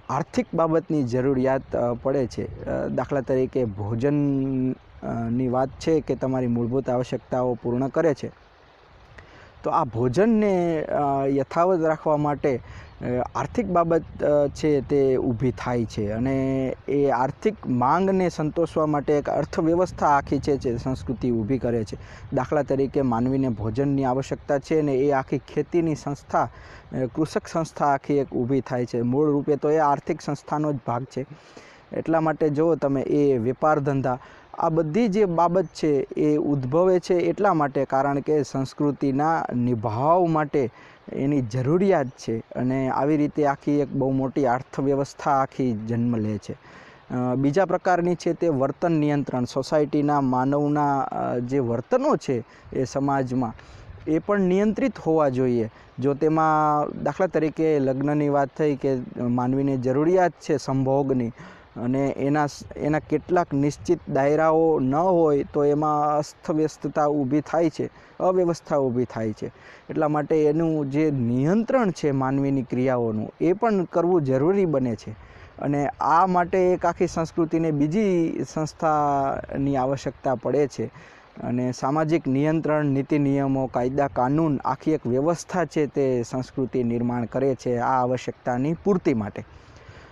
આર્થિક બાબતની જરૂરિયાત પડે છે. દાખલા તરીકે ભોજનની વાત છે કે તમારી મૂળભૂત આવશ્યકતાઓ પૂર્ણ કરે છે. તો આ ભોજનને યથાવત રાખવા માટે આર્થિક બાબત છે તે ઊભી થાય છે. અને એ આર્થિક માંગને સંતોષવા માટે એક અર્થવ્યવસ્થા આખી છે જે સંસ્કૃતિ ઊભી કરે છે. દાખલા તરીકે માનવીને ભોજનની આવશ્યકતા છે ને એ આખી ખેતીની સંસ્થા, કૃષક સંસ્થા આખી એક ઊભી થાય છે. મૂળ રૂપે તો એ આર્થિક સંસ્થાનો જ ભાગ છે. એટલા માટે જો તમે એ વેપાર ધંધા, આ બધી જે બાબત છે એ ઉદ્ભવે છે એટલા માટે, કારણ કે સંસ્કૃતિના નિભાવ માટે એની જરૂરિયાત છે. અને આવી રીતે આખી એક બહુ મોટી અર્થવ્યવસ્થા આખી જન્મ લે છે. બીજા પ્રકારની છે તે વર્તન નિયંત્રણ. સોસાયટીના માનવના જે વર્તનો છે એ સમાજમાં, એ પણ નિયંત્રિત હોવા જોઈએ. જો તેમાં દાખલા તરીકે લગ્નની વાત થઈ કે માનવીને જરૂરિયાત છે સંભોગની, અને એના કેટલાક નિશ્ચિત દાયરાઓ ન હોય તો એમાં અસ્તવ્યસ્તતા ઊભી થાય છે, અવ્યવસ્થા ઊભી થાય છે. એટલા માટે એનું જે નિયંત્રણ છે માનવીની ક્રિયાઓનું એ પણ કરવું જરૂરી બને છે. અને આ માટે એક આખી સંસ્કૃતિને બીજી સંસ્થાની આવશ્યકતા પડે છે. અને સામાજિક નિયંત્રણ, નીતિ નિયમો, કાયદા કાનૂન, આખી એક વ્યવસ્થા છે તે સંસ્કૃતિ નિર્માણ કરે છે આ આવશ્યકતાની પૂર્તિ માટે.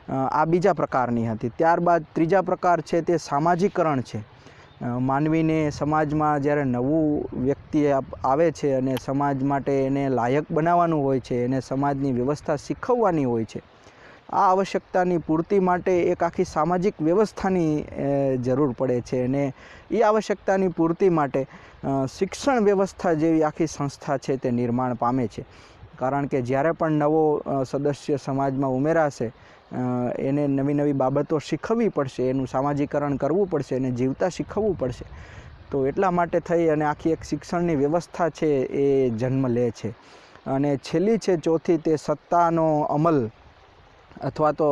આ બીજા પ્રકારની હતી. ત્યારબાદ ત્રીજા પ્રકાર છે તે સામાજિકરણ છે. માનવીને સમાજમાં જ્યારે નવું વ્યક્તિ આવે છે અને સમાજ માટે એને લાયક બનાવવાનું હોય છે, એને સમાજની વ્યવસ્થા શીખવવાની હોય છે, આ આવશ્યકતાની પૂર્તિ માટે એક આખી સામાજિક વ્યવસ્થાની જરૂર પડે છે. અને એ આવશ્યકતાની પૂર્તિ માટે શિક્ષણ વ્યવસ્થા જેવી આખી સંસ્થા છે તે નિર્માણ પામે છે. કારણ કે જ્યારે પણ નવો સદસ્ય સમાજમાં ઉમેરાશે એને નવી નવી બાબતો શીખવવી પડશે, એનું સામાજિકરણ કરવું પડશે, એને જીવતા શીખવવું પડશે. તો એટલા માટે થઈ અને આખી એક શિક્ષણની વ્યવસ્થા છે એ જન્મ લે છે. અને છેલ્લી છે ચોથી, તે સત્તાનો અમલ અથવા તો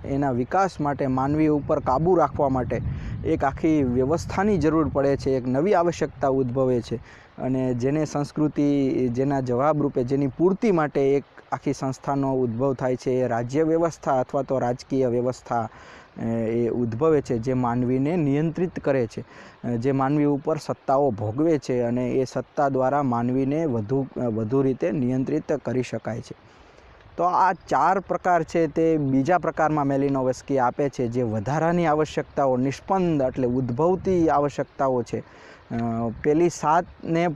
એના વિકાસ માટે, માનવી ઉપર કાબૂ રાખવા માટે એક આખી વ્યવસ્થાની જરૂર પડે છે. એક નવી આવશ્યકતા ઉદ્ભવે છે અને જેને સંસ્કૃતિ, જેના જવાબરૂપે, જેની પૂર્તિ માટે એક આખી સંસ્થાનો ઉદ્ભવ થાય છે. એ રાજ્ય વ્યવસ્થા અથવા તો રાજકીય વ્યવસ્થા એ ઉદ્ભવે છે, જે માનવીને નિયંત્રિત કરે છે, જે માનવી ઉપર સત્તાઓ ભોગવે છે અને એ સત્તા દ્વારા માનવીને વધુ રીતે નિયંત્રિત કરી શકાય છે. તો આ 4 પ્રકાર છે તે બીજા પ્રકારમાં મેલિનોવસ્કી આપે છે, જે વધારાની આવશ્યકતાઓ, નિષ્પન્દ એટલે ઉદ્ભવતી આવશ્યકતાઓ છે. પેલી 7ને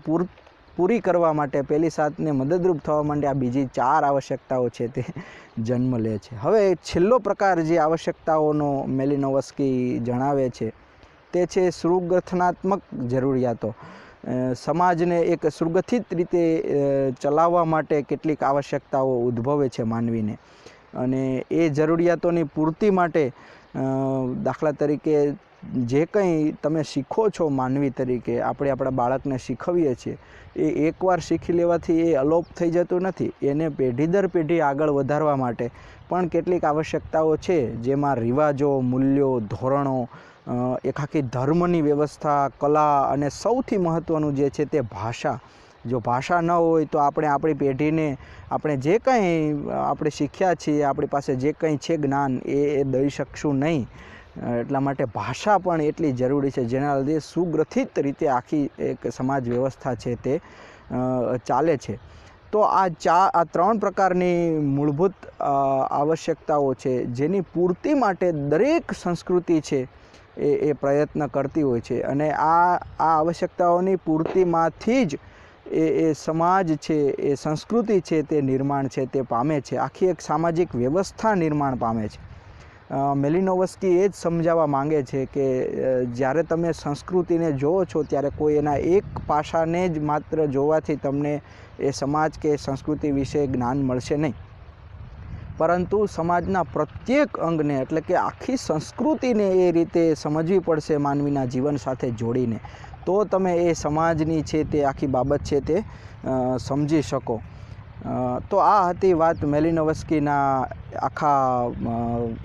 પૂરી કરવા માટે, પેલી 7ને મદદરૂપ થવા માટે આ બીજી 4 આવશ્યકતાઓ છે તે જન્મ લે છે. હવે છેલ્લો પ્રકાર જે આવશ્યકતાઓનો મેલિનોવસ્કી જણાવે છે તે છે સુગઠનાત્મક જરૂરિયાતો. સમાજને એક સુગઠિત રીતે ચલાવવા માટે કેટલીક આવશ્યકતાઓ ઉદ્ભવે છે માનવીને. અને એ જરૂરિયાતોની પૂર્તિ માટે દાખલા તરીકે જે કંઈ તમે શીખો છો માનવી તરીકે, આપણે આપણા બાળકને શીખવીએ છીએ, એ એકવાર શીખી લેવાથી એ અલોપ થઈ જતું નથી. એને પેઢી દર પેઢી આગળ વધારવા માટે પણ કેટલીક આવશ્યકતાઓ છે, જેમાં રિવાજો, મૂલ્યો, ધોરણો, એક આખી ધર્મની વ્યવસ્થા, કલા અને સૌથી મહત્ત્વનું જે છે તે ભાષા. જો ભાષા ન હોય તો આપણે આપણી પેઢીને આપણે જે કંઈ આપણે શીખ્યા છીએ, આપણી પાસે જે કંઈ છે જ્ઞાન, એ દઈ શકશું નહીં. એટલા માટે ભાષા પણ એટલી જરૂરી છે, જેના લીધે સુગ્રથિત રીતે આખી એક સમાજ વ્યવસ્થા છે તે ચાલે છે. તો આ 3 પ્રકારની મૂળભૂત આવશ્યકતાઓ છે, જેની પૂર્તિ માટે દરેક સંસ્કૃતિ છે એ પ્રયત્ન કરતી હોય છે. અને આ આવશ્યકતાઓની પૂર્તિમાંથી જ એ સમાજ છે, એ સંસ્કૃતિ છે તે નિર્માણ છે તે પામે છે. આખી એક સામાજિક વ્યવસ્થા નિર્માણ પામે છે. મેલિનોવસ્કી એ જ સમજાવવા માંગે છે કે જ્યારે તમે સંસ્કૃતિને જુઓ છો ત્યારે કોઈ એના એક પાસાને જ માત્ર જોવાથી તમને એ સમાજ કે સંસ્કૃતિ વિશે જ્ઞાન મળશે નહીં, પરંતુ સમાજના પ્રત્યેક અંગને, એટલે કે આખી સંસ્કૃતિને એ રીતે સમજવી પડશે માનવીના જીવન સાથે જોડીને. તો તમે એ સમાજની છે તે આખી બાબત છે તે સમજી શકો. તો આ હતી વાત મેલિનોવસ્કીના આખા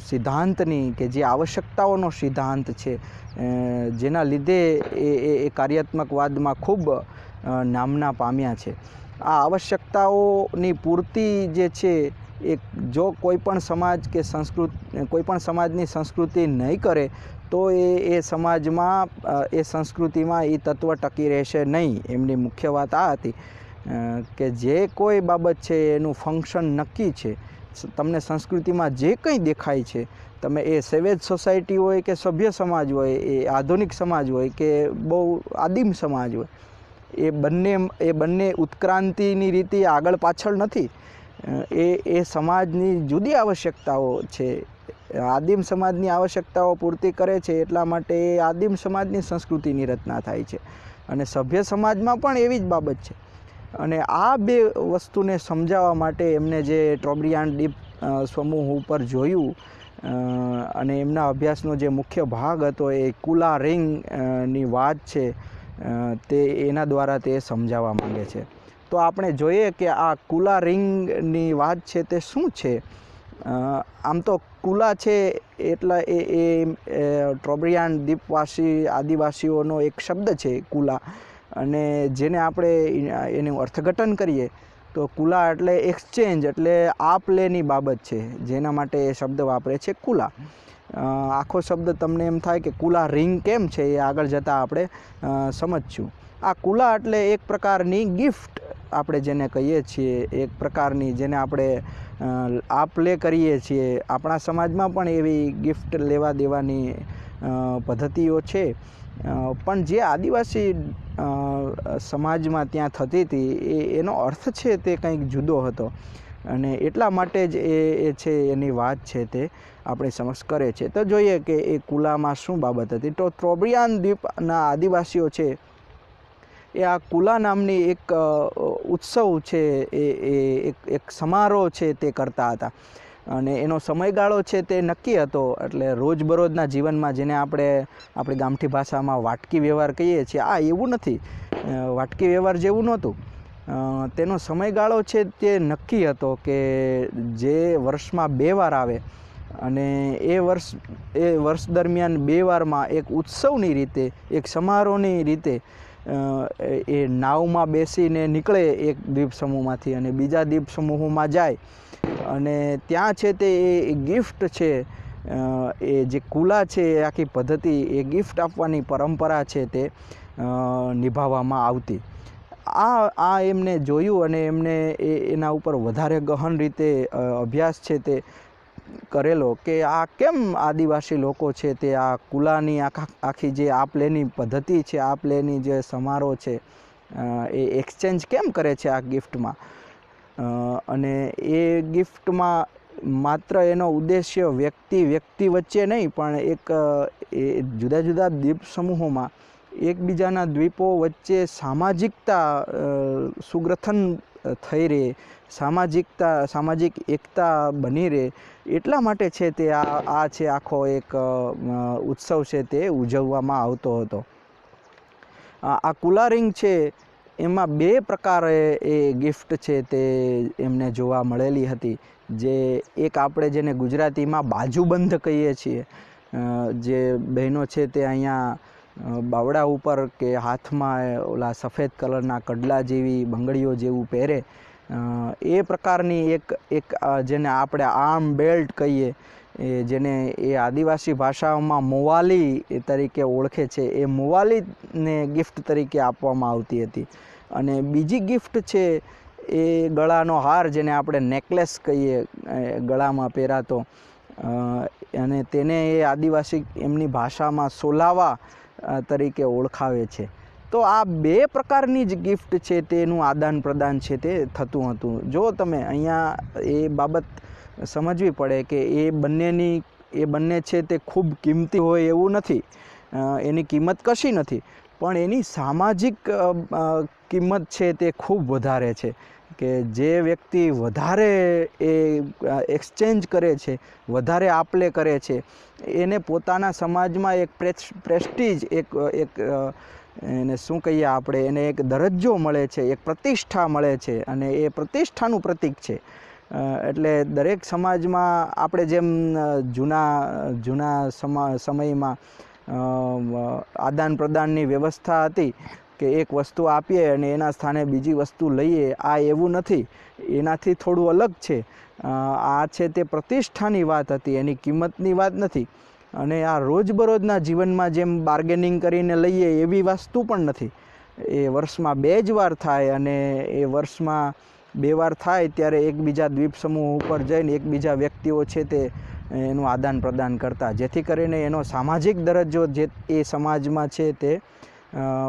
સિદ્ધાંતની, કે જે આવશ્યકતાઓનો સિદ્ધાંત છે, જેના લીધે એ કાર્યાત્મકવાદમાં ખૂબ નામના પામ્યા છે. આ આવશ્યકતાઓની પૂર્તિ જે છે એ જો કોઈ પણ સમાજ કે કોઈ પણ સમાજની સંસ્કૃતિ નહીં કરે તો એ સમાજમાં, એ સંસ્કૃતિમાં એ તત્વ ટકી રહેશે નહીં. એમની મુખ્ય વાત આ હતી કે જે કોઈ બાબત છે એનું ફંક્શન નક્કી છે. તમને સંસ્કૃતિમાં જે કંઈ દેખાય છે, તમે એ સેવેજ સોસાયટી હોય કે સભ્ય સમાજ હોય, એ આધુનિક સમાજ હોય કે બહુ આદિમ સમાજ હોય, એ બંને ઉત્ક્રાંતિની રીતે આગળ પાછળ નથી. એ સમાજની જુદી આવશ્યકતાઓ છે. આદિમ સમાજની આવશ્યકતાઓ પૂર્તિ કરે છે, એટલા માટે એ આદિમ સમાજની સંસ્કૃતિની રચના થાય છે. અને સભ્ય સમાજમાં પણ એવી જ બાબત છે. અને આ બે વસ્તુને સમજાવવા માટે એમને જે ટ્રોબ્રિયાન ડીપ સમૂહ ઉપર જોયું અને એમના અભ્યાસનો જે મુખ્ય ભાગ હતો એ કુલા રિંગની વાત છે, તે એના દ્વારા તે સમજાવવા માંગે છે. તો આપણે જોઈએ કે આ કુલા રિંગની વાત છે તે શું છે. આમ તો કુલા છે એટલે એ ટ્રોબ્રિયાન દ્વીપવાસી આદિવાસીઓનો એક શબ્દ છે કુલા, અને જેને આપણે એનું અર્થઘટન કરીએ તો કુલા એટલે એક્સચેન્જ, એટલે આપ લેની બાબત છે, જેના માટે એ શબ્દ વાપરે છે કુલા. આખો શબ્દ તમને એમ થાય કે કુલા રિંગ કેમ છે, એ આગળ જતાં આપણે સમજશું. આ કુલા એટલે એક પ્રકારની ગિફ્ટ આપણે જેને કહીએ છીએ, એક પ્રકારની જેને આપણે આપ લે કરીએ છીએ. આપણા સમાજમાં પણ એવી ગિફ્ટ લેવા દેવાની પદ્ધતિઓ છે, પણ જે આદિવાસી સમાજમાં ત્યાં થતી હતી એનો અર્થ છે તે કંઈક જુદો હતો, અને એટલા માટે જ એ છે એની વાત છે તે આપણી સમક્ષ કરે છે. તો જોઈએ કે એ કુલામાં શું બાબત હતી. તો ટ્રોબ્રિયાન દ્વીપના આદિવાસીઓ છે એ આ કુલા નામની એક ઉત્સવ છે, એક સમારોહ છે તે કરતા હતા, અને એનો સમયગાળો છે તે નક્કી હતો. એટલે રોજબરોજના જીવનમાં જેને આપણે આપણી ગામઠી ભાષામાં વાટકી વ્યવહાર કહીએ છીએ, આ એવું નથી, વાટકી વ્યવહાર જેવું નહોતું. તેનો સમયગાળો છે તે નક્કી હતો કે જે વર્ષમાં 2 વાર આવે, અને એ વર્ષ દરમિયાન 2 વારમાં એક ઉત્સવની રીતે, એક સમારોહની રીતે એ નાવમાં બેસીને નીકળે એક દ્વીપ સમૂહમાંથી અને બીજા દ્વીપ સમૂહોમાં જાય, અને ત્યાં છે તે એ ગિફ્ટ છે, એ જે કુલા છે એ આખી પદ્ધતિ, એ ગિફ્ટ આપવાની પરંપરા છે તે નિભાવવામાં આવતી. આ એમને જોયું અને એમને એના ઉપર વધારે ગહન રીતે અભ્યાસ છે તે કરેલો કે આ કેમ આદિવાસી લોકો છે તે આ કુલાની આખી જે આપલેની પદ્ધતિ છે, આપલેની જે સમારોહ છે, એ એક્સચેન્જ કેમ કરે છે આ ગિફ્ટમાં. અને એ ગિફ્ટમાં માત્ર એનો ઉદ્દેશ્ય વ્યક્તિ વચ્ચે નહીં, પણ એ જુદા જુદા દ્વીપ સમૂહોમાં એકબીજાના દ્વીપો વચ્ચે સામાજિકતા સુગ્રથન થઈ રહે, સામાજિક એકતા બની રહે, એટલા માટે છે તે આ છે આખો એક ઉત્સવ છે તે ઉજવવામાં આવતો હતો. આ કુલા રિંગ છે એમાં 2 પ્રકારે એ ગિફ્ટ છે તે એમને જોવા મળેલી હતી. જે એક આપણે જેને ગુજરાતીમાં બાજુબંધ કહીએ છીએ, જે બહેનો છે તે અહીંયા બાવડા ઉપર કે હાથમાં ઓલા સફેદ કલરના કડલા જેવી બંગડીઓ જેવું પહેરે, એ પ્રકારની એક જેને આપણે આર્મ બેલ્ટ કહીએ, જેને એ આદિવાસી ભાષાઓમાં મોવાલી તરીકે ઓળખે છે, એ મોવાલીને ગિફ્ટ તરીકે આપવામાં આવતી હતી. અને બીજી ગિફ્ટ છે એ ગળાનો હાર, જેને આપણે નેકલેસ કહીએ, ગળામાં પહેરાતો, અને તેને એ આદિવાસી એમની ભાષામાં સોલાવા તરીકે ઓળખાવે છે. તો આ 2 પ્રકારની જ ગિફ્ટ છે તેનું આદાન પ્રદાન છે તે થતું હતું. જો તમે અહીંયા એ બાબત સમજવી પડે કે એ બંને છે તે ખૂબ કિંમતી હોય એવું નથી, એની કિંમત કશી નથી, પણ એની સામાજિક કિંમત છે તે ખૂબ વધારે છે. કે જે વ્યક્તિ વધારે એ એક્સચેન્જ કરે છે, વધારે આપલે કરે છે, એને પોતાના સમાજમાં એક પ્રેસ્ટીજ, એક એને શું કહીએ આપણે, એને એક દરજ્જો મળે છે, એક પ્રતિષ્ઠા મળે છે, અને એ પ્રતિષ્ઠાનું પ્રતીક છે. એટલે દરેક સમાજમાં આપણે જેમ જૂના સમયમાં આદાન પ્રદાનની વ્યવસ્થા હતી કે એક વસ્તુ આપીએ અને એના સ્થાને બીજી વસ્તુ લઈએ, આ એવું નથી, એનાથી થોડું અલગ છે. આ છે તે પ્રતિષ્ઠાની વાત હતી, એની કિંમતની વાત નથી. અને આ રોજબરોજના જીવનમાં જેમ બાર્ગેનિંગ કરીને લઈએ એવી વસ્તુ પણ નથી. એ વર્ષમાં 2 જ વાર થાય, અને એ વર્ષમાં 2 વાર થાય ત્યારે એકબીજા દ્વીપ સમૂહ ઉપર જઈને એકબીજા વ્યક્તિઓ છે તે એનું આદાન પ્રદાન કરતા, જેથી કરીને એનો સામાજિક દરજ્જો જે એ સમાજમાં છે તે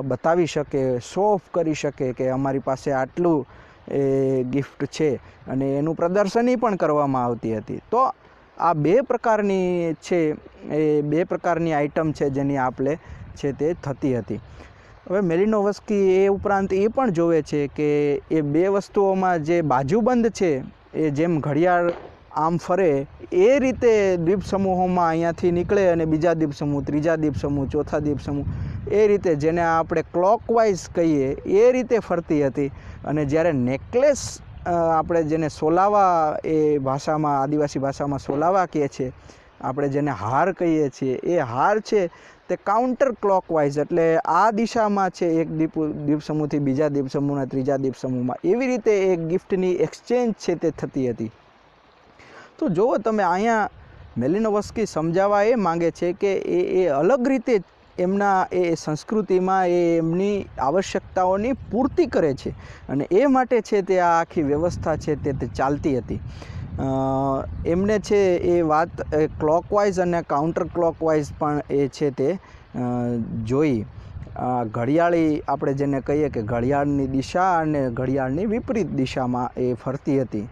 બતાવી શકે, શો ઓફ કરી શકે કે અમારી પાસે આટલું એ ગિફ્ટ છે, અને એનું પ્રદર્શની પણ કરવામાં આવતી હતી. તો આ 2 પ્રકારની છે, એ 2 પ્રકારની આઇટમ છે જેની આપલે છે તે થતી હતી. હવે મેલિનોવસ્કી એ ઉપરાંત એ પણ જોવે છે કે એ 2 વસ્તુઓમાં જે બાજુબંધ છે, એ જેમ ઘડિયાળ આમ ફરે એ રીતે દ્વીપ સમૂહોમાં અહીંયાથી નીકળે અને બીજા દ્વીપ સમૂહ, ત્રીજા દ્વીપ સમૂહ, ચોથા દ્વીપ સમૂહ, એ રીતે જેને આપણે ક્લોકવાઇઝ કહીએ એ રીતે ફરતી હતી. અને જ્યારે નેકલેસ આપણે જેને સોલાવા એ ભાષામાં આદિવાસી ભાષામાં સોલાવા કહે છે, આપણે જેને હાર કહીએ છીએ, એ હાર છે તે કાઉન્ટર ક્લોકવાઇઝ એટલે આ દિશામાં છે, એક દ્વીપસમૂહથી બીજા દ્વીપસમૂહના ત્રીજા દ્વીપસમૂહમાં, એવી રીતે એ ગિફ્ટની એક્સચેન્જ છે તે થતી હતી. તો જુઓ તમે, અહીંયા મેલિનોવસ્કી સમજાવવા એ માંગે છે કે એ અલગ રીતે એમના એ સંસ્કૃતિમાં એ એમની આવશ્યકતાઓની પૂર્તિ કરે છે, અને એ માટે છે તે આ આખી વ્યવસ્થા છે તે ચાલતી હતી. એમને છે એ વાત ક્લોકવાઇઝ અને કાઉન્ટર ક્લોકવાઇઝ પણ એ છે તે જોઈ. ઘડિયાળી આપણે જેને કહીએ કે ઘડિયાળની દિશા અને ઘડિયાળની વિપરીત દિશામાં એ ફરતી હતી.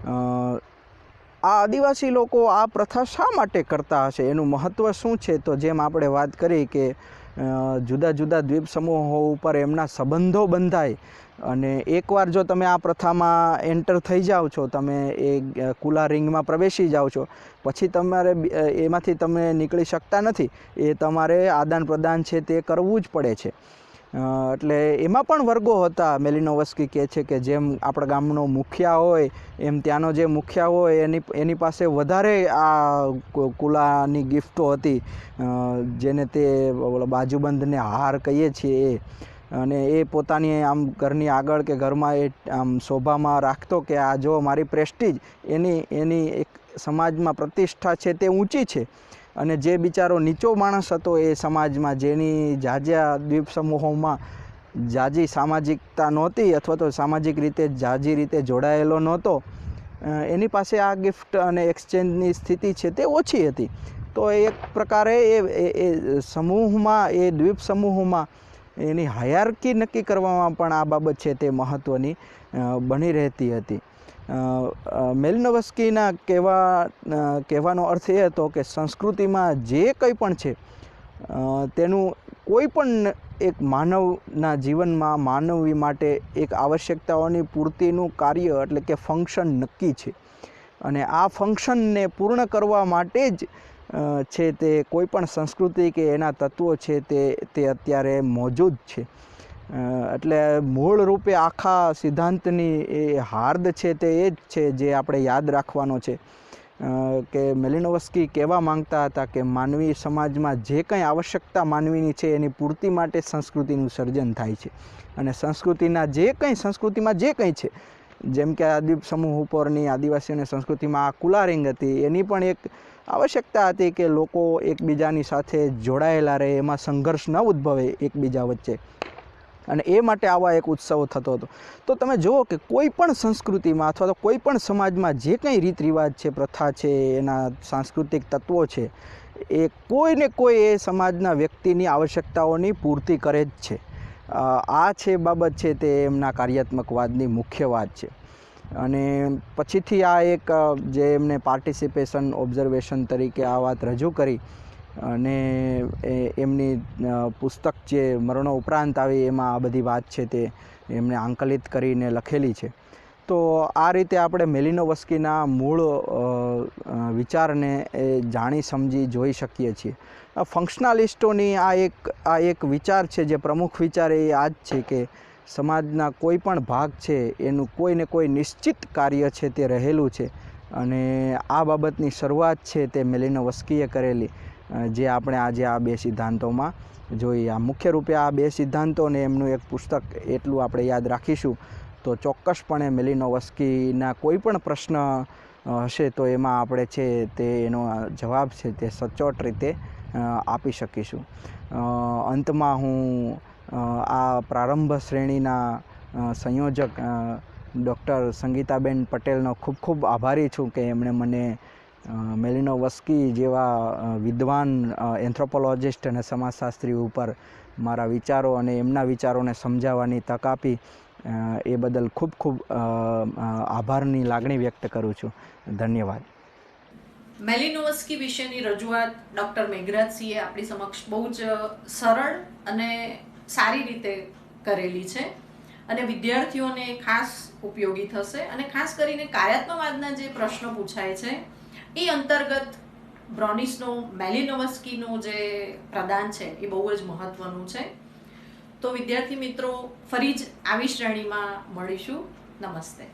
આ આદિવાસી લોકો આ પ્રથા શા માટે કરતા હશે, એનું મહત્ત્વ શું છે? તો જેમ આપણે વાત કરી કે જુદા જુદા દ્વીપ સમૂહો ઉપર એમના સંબંધો બંધાય, અને એકવાર જો તમે આ પ્રથામાં એન્ટર થઈ જાઓ છો, તમે એ કુલા રિંગમાં પ્રવેશી જાઓ છો, પછી તમારે એમાંથી તમે નીકળી શકતા નથી. એ તમારે આદાન પ્રદાન છે તે કરવું જ પડે છે. એટલે એમાં પણ વર્ગો હતા. મેલિનોવસ્કી કહે છે કે જેમ આપણા ગામનો મુખિયા હોય એમ ત્યાંનો જે મુખિયા હોય એની પાસે વધારે આ કુલાની ગિફ્ટો હતી, જેને તે બાજુબંધને હાર કહીએ છીએ એ, અને એ પોતાની આમ ઘરની આગળ કે ઘરમાં એ આમ શોભામાં રાખતો કે આ જો મારી પ્રેસ્ટીજ, એની એક સમાજમાં પ્રતિષ્ઠા છે તે ઊંચી છે. અને જે બિચારો નીચો માણસ હતો એ સમાજમાં, જેની જાજા દ્વીપ સમૂહોમાં જાજી સામાજિકતા નહોતી, અથવા તો સામાજિક રીતે જાજી રીતે જોડાયેલો નહોતો, એની પાસે આ ગિફ્ટ અને એક્સચેન્જની સ્થિતિ છે તે ઓછી હતી. તો એક પ્રકારે એ સમૂહમાં, એ દ્વીપ સમૂહોમાં એની હાયરાર્કી નક્કી કરવામાં પણ આ બાબત છે તે મહત્ત્વની બની રહેતી હતી. મેલિનોવસ્કીના કહેવાનો અર્થ એ હતો કે સંસ્કૃતિમાં જે કંઈ પણ છે તેનું કોઈ પણ એક માનવના જીવનમાં માનવી માટે એક આવશ્યકતાઓની પૂર્તિનું કાર્ય એટલે કે ફંક્શન નક્કી છે, અને આ ફંક્શનને પૂર્ણ કરવા માટે જ છે તે કોઈ પણ સંસ્કૃતિ કે એના તત્વો છે તે અત્યારે મોજૂદ છે. એટલે મૂળ રૂપે આખા સિદ્ધાંતની એ હાર્દ છે તે એ જ છે જે આપણે યાદ રાખવાનો છે, કે મેલિનોવસ્કી કહેવા માંગતા હતા કે માનવી સમાજમાં જે કંઈ આવશ્યકતા માનવીની છે એની પૂર્તિ માટે સંસ્કૃતિનું સર્જન થાય છે, અને સંસ્કૃતિમાં જે કંઈ છે, જેમ કે આ દ્વીપ સમૂહ ઉપરની આદિવાસીઓની સંસ્કૃતિમાં આ કુલારિંગ હતી, એની પણ એક આવશ્યકતા હતી કે લોકો એકબીજાની સાથે જોડાયેલા રહે, એમાં સંઘર્ષ ન ઉદ્ભવે એકબીજા વચ્ચે, અને એ માટે આવા એક ઉત્સવ થતો હતો. તો તમે જુઓ કે કોઈ પણ સંસ્કૃતિમાં અથવા તો કોઈ પણ સમાજમાં જે કંઈ રીત રિવાજ છે, પ્રથા છે, એના સાંસ્કૃતિક તત્વો છે, એ કોઈને કોઈ એ સમાજના વ્યક્તિની આવશ્યકતાઓની પૂર્તિ કરે જ છે. આ છે બાબત છે તે એમના કાર્યાત્મકવાદની મુખ્ય વાત છે. અને પછીથી આ એક જે એમને પાર્ટિસિપેશન ઓબ્ઝર્વેશન તરીકે આ વાત રજૂ કરી, અને એમની પુસ્તક જે મરણો ઉપરાંત આવી એમાં આ બધી વાત છે તે એમને આંકલિત કરીને લખેલી છે. તો આ રીતે આપણે મેલિનોવસ્કીના મૂળ વિચારને જાણી સમજી જોઈ શકીએ છીએ. ફંક્શનાલિસ્ટોની આ એક વિચાર છે, જે પ્રમુખ વિચાર એ આ જ છે કે સમાજના કોઈ પણ ભાગ છે એનું કોઈને કોઈ નિશ્ચિત કાર્ય છે તે રહેલું છે, અને આ બાબતની શરૂઆત છે તે મેલિનોવસ્કીએ કરેલી, જે આપણે આજે આ બે સિદ્ધાંતોમાં જોઈએ. આ મુખ્ય રૂપે આ બે સિદ્ધાંતોને એમનું એક પુસ્તક એટલું આપણે યાદ રાખીશું તો ચોક્કસપણે મેલિનોવસ્કીના કોઈ પણ પ્રશ્ન હશે તો એમાં આપણે છે તે એનો જવાબ છે તે સચોટ રીતે આપી શકીશું. અંતમાં હું આ પ્રારંભ શ્રેણીના સંયોજક ડૉક્ટર સંગીતાબેન પટેલનો ખૂબ ખૂબ આભારી છું કે એમણે મને મેલિનોવસ્કી જેવા વિદ્વાન એન્થ્રોપોલોજિસ્ટ અને સમાજશાસ્ત્રી ઉપર મારા વિચારો અને એમના વિચારોને સમજાવવાની તક આપી. એ બદલ ખૂબ ખૂબ આભારની લાગણી વ્યક્ત કરું છું. ધન્યવાદ. મેલિનોવસ્કી વિશેની રજૂઆત ડૉક્ટર મેઘરાજસિંહે આપણી સમક્ષ બહુ જ સરળ અને સારી રીતે કરેલી છે, અને વિદ્યાર્થીઓને ખાસ ઉપયોગી થશે. અને ખાસ કરીને કાર્યાત્મકવાદના જે પ્રશ્નો પૂછાય છે એ અંતર્ગત બ્રોનિસનો મેલિનોવસ્કીનું જે પ્રદાન છે એ બહુ જ મહત્વનું છે. તો વિદ્યાર્થી મિત્રો, ફરી જ આવી શ્રેણીમાં મળીશું. નમસ્તે.